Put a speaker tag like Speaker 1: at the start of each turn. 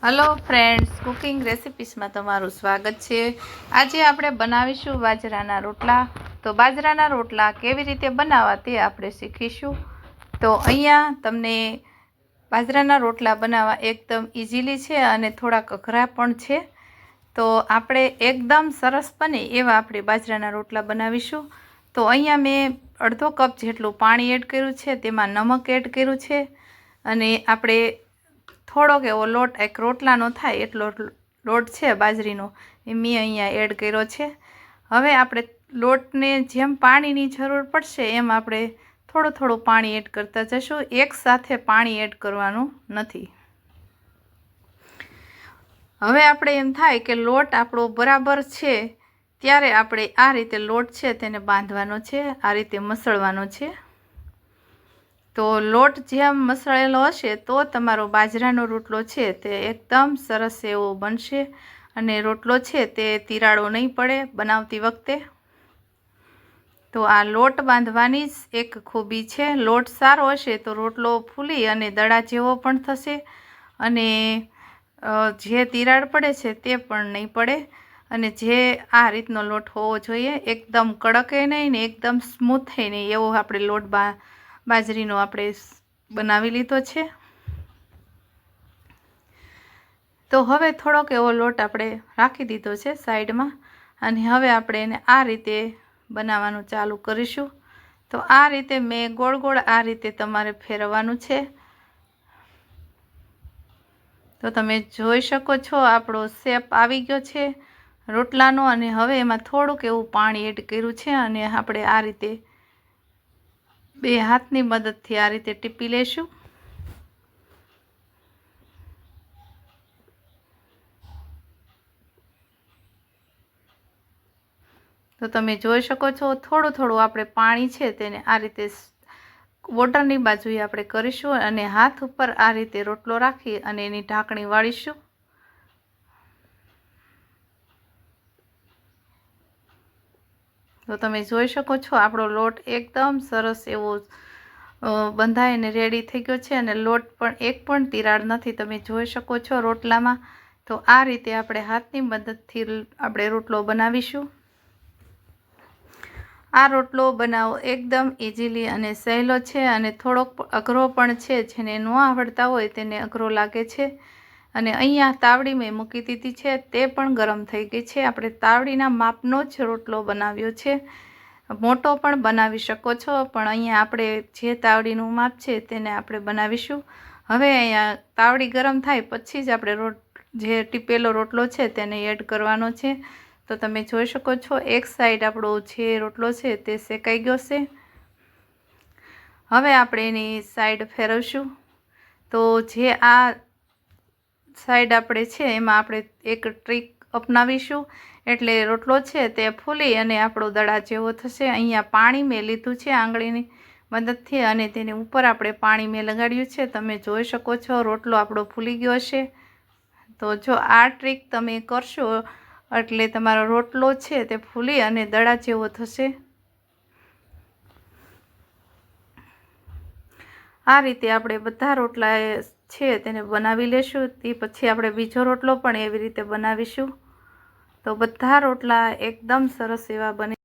Speaker 1: Hello friends, cooking રેસિપીસમાં તમારું સ્વાગત છે। આજે આપણે બનાવીશું બાજરાના રોટલા। તો બાજરાના રોટલા કેવી રીતે બનાવવા તે આપણે શીખીશું। તો અહીંયા તમને બાજરાના રોટલા બનાવવા એકદમ ઇઝીલી છે અને થોડાક અઘરા પણ છે। તો આપણે એકદમ સરસ બને એવા આપણે બાજરાના રોટલા બનાવીશું। તો અહીંયા મેં અડધો કપ જેટલું પાણી એડ કર્યું છે, તેમાં નમક એડ કર્યું છે અને આપણે થોડોક એવો લોટ, એક રોટલાનો થાય એટલો લોટ છે બાજરીનો, એ મેં અહીંયા એડ કર્યો છે। હવે આપણે લોટને જેમ પાણીની જરૂર પડશે એમ આપણે થોડું થોડું પાણી એડ કરતા જશું, એકસાથે પાણી એડ કરવાનું નથી। હવે આપણે એમ થાય કે લોટ આપણો બરાબર છે ત્યારે આપણે આ રીતે લોટ છે તેને બાંધવાનો છે, આ રીતે મસળવાનો છે। તો લોટ જેમ મસળેલો હશે તો તમારો બાજરાનો રોટલો છે તે એકદમ સરસ એવો બનશે અને રોટલો છે તે તિરાડો નહીં પડે બનાવતી વખતે। તો આ લોટ બાંધવાની જ એક ખૂબી છે। લોટ સારો હશે તો રોટલો ફૂલી અને દડા જેવો પણ થશે અને જે તિરાડ પડે છે તે પણ નહીં પડે। અને જે આ રીતનો લોટ હોવો જોઈએ, એકદમ કડકે નહીં ને એકદમ સ્મૂથ નહીં, એવો આપણે લોટ બાજરીનો આપણે બનાવી લીધો છે। તો હવે થોડોક એવો લોટ આપણે રાખી દીધો છે સાઈડમાં અને હવે આપણે એને આ રીતે બનાવવાનું ચાલુ કરીશું। તો આ રીતે મેં ગોળ ગોળ આ રીતે તમારે ફેરવવાનું છે। તો તમે જોઈ શકો છો આપણો શેપ આવી ગયો છે રોટલાનો અને હવે એમાં થોડુંક એવું પાણી એડ કર્યું છે અને આપણે આ રીતે બે હાથની મદદથી આ રીતે ટીપી લેશું। તો તમે જોઈ શકો છો થોડું થોડું આપણે પાણી છે તેને આ રીતે બોટરની બાજુએ આપણે કરીશું અને હાથ ઉપર આ રીતે રોટલો રાખી અને એની ઢાંકણી વાળીશું। તો તમે જોઈ શકો છો આપણો લોટ એકદમ સરસ એવો બંધાઈને રેડી થઈ ગયો છે અને લોટ પણ એક પણ તિરાડ નથી, તમે જોઈ શકો છો રોટલામાં। તો આ રીતે આપણે હાથની મદદથી આપણે રોટલો બનાવીશું। આ રોટલો બનાવવો એકદમ ઇઝીલી અને સહેલો છે અને થોડોક અઘરો પણ છે, જેને ન આવડતા હોય તેને અઘરો લાગે છે। અને અહીંયા તાવડી મેં મૂકી દીધી છે, તે પણ ગરમ થઈ ગઈ છે। આપણે તાવડીના માપનો જ રોટલો બનાવ્યો છે, મોટો પણ બનાવી શકો છો, પણ અહીંયા આપણે જે તાવડીનું માપ છે તેને આપણે બનાવીશું। હવે અહીંયા તાવડી ગરમ થાય પછી જ આપણે જે ટીપેલો રોટલો છે તેને એડ કરવાનો છે। તો તમે જોઈ શકો છો એક સાઈડ આપણો જે રોટલો છે તે શેકાઈ ગયો છે। હવે આપણે એની સાઈડ ફેરવશું। તો જે આ સાઈડ આપણે છે એમાં આપણે એક ટ્રીક અપનાવીશું, એટલે રોટલો છે તે ફૂલી અને આપણો દડા જેવો થશે। અહીંયા પાણી મેં લીધું છે આંગળીની મદદથી અને તેની ઉપર આપણે પાણી મેં લગાડ્યું છે, તમે જોઈ શકો છો રોટલો આપણો ફૂલી ગયો છે। તો જો આ ટ્રીક તમે કરશો એટલે તમારો રોટલો છે તે ફૂલી અને દડા જેવો થશે। આ રીતે આપણે બધા રોટલા છે તેને બનાવી લેશું, તે પછી આપણે બીજો રોટલો પણ એવી રીતે બનાવીશું। તો બધા રોટલા એકદમ સરસ એવા બને।